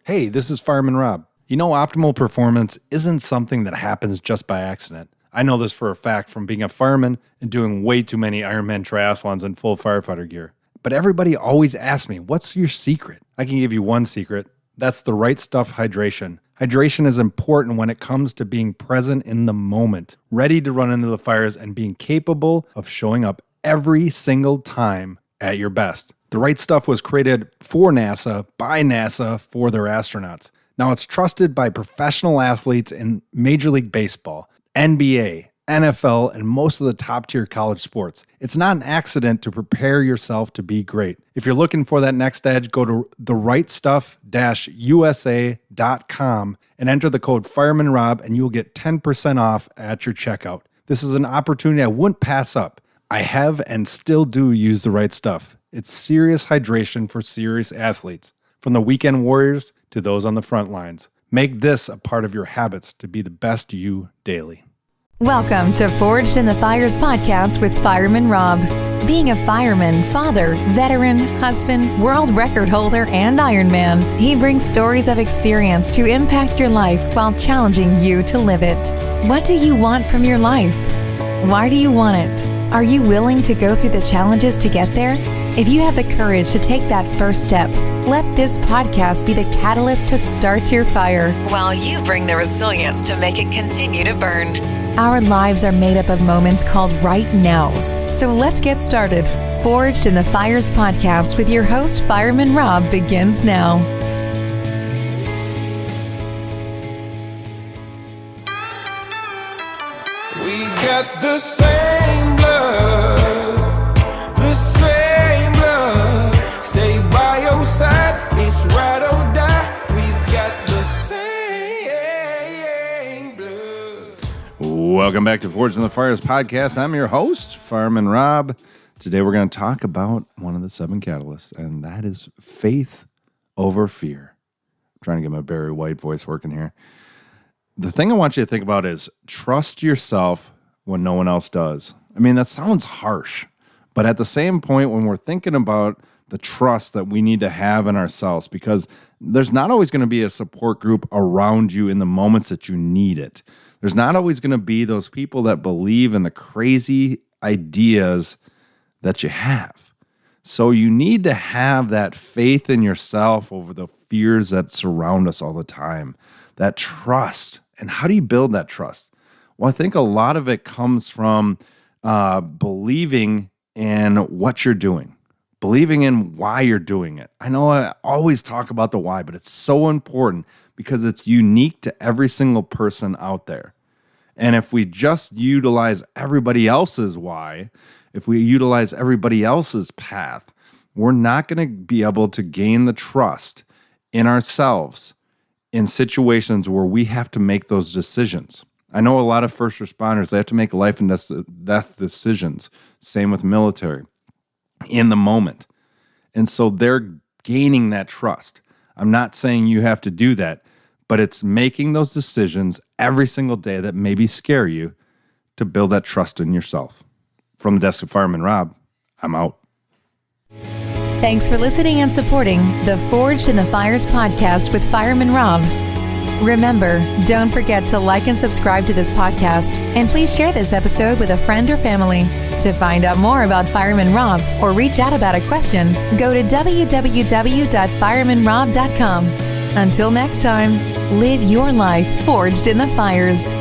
Hey, this is Fireman Rob. You know, optimal performance isn't something that happens just by accident. I know this for a fact from being a fireman and doing way too many Ironman triathlons in full firefighter gear. But everybody always asks me, what's your secret? I can give you one secret. That's the right stuff hydration. Hydration is important when it comes to being present in the moment, ready to run into the fires and being capable of showing up every single time at your best. The right stuff was created for NASA, by NASA, for their astronauts. Now it's trusted by professional athletes in Major League Baseball, NBA, NFL, and most of the top-tier college sports. It's not an accident to prepare yourself to be great. If you're looking for that next edge, go to therightstuff-usa.com and enter the code FiremanRob and you will get 10% off at your checkout. This is an opportunity I wouldn't pass up. I have and still do use the right stuff. It's serious hydration for serious athletes, from the weekend warriors to those on the front lines. Make this a part of your habits to be the best you daily. Welcome to Forged in the Fires podcast with Fireman Rob. Being a fireman, father, veteran, husband, world record holder, and Ironman, he brings stories of experience to impact your life while challenging you to live it. What do you want from your life? Why do you want it? Are you willing to go through the challenges to get there? If you have the courage to take that first step, let this podcast be the catalyst to start your fire, while you bring the resilience to make it continue to burn. Our lives are made up of moments called right nows. So let's get started. Forged in the Fires podcast with your host, Fireman Rob, begins now. We got the same blood, the same blood. Stay by your side, it's ride or die. We've got the same blood. Welcome back to Forged in the Fires podcast. I'm your host, Fireman Rob. Today we're going to talk about one of the 7 catalysts, and that is faith over fear. I'm trying to get my Barry White voice working here. The thing I want you to think about is trust yourself when no one else does. I mean, that sounds harsh, but at the same point, when we're thinking about the trust that we need to have in ourselves, because there's not always going to be a support group around you in the moments that you need it. There's not always going to be those people that believe in the crazy ideas that you have. So you need to have that faith in yourself over the fears that surround us all the time, that trust. And how do you build that trust? Well, I think a lot of it comes from believing in what you're doing, believing in why you're doing it. I know I always talk about the why, but it's so important because it's unique to every single person out there. And if we just utilize everybody else's why, if we utilize everybody else's path, we're not going to be able to gain the trust in ourselves in situations where we have to make those decisions. I know a lot of first responders, they have to make life and death decisions. Same with military, in the moment. And so they're gaining that trust. I'm not saying you have to do that, but it's making those decisions every single day that maybe scare you to build that trust in yourself. From the desk of Fireman Rob, I'm out. Thanks for listening and supporting the Forged in the Fires podcast with Fireman Rob. Remember, don't forget to like and subscribe to this podcast, and please share this episode with a friend or family. To find out more about Fireman Rob or reach out about a question, go to www.firemanrob.com. Until next time, live your life forged in the fires.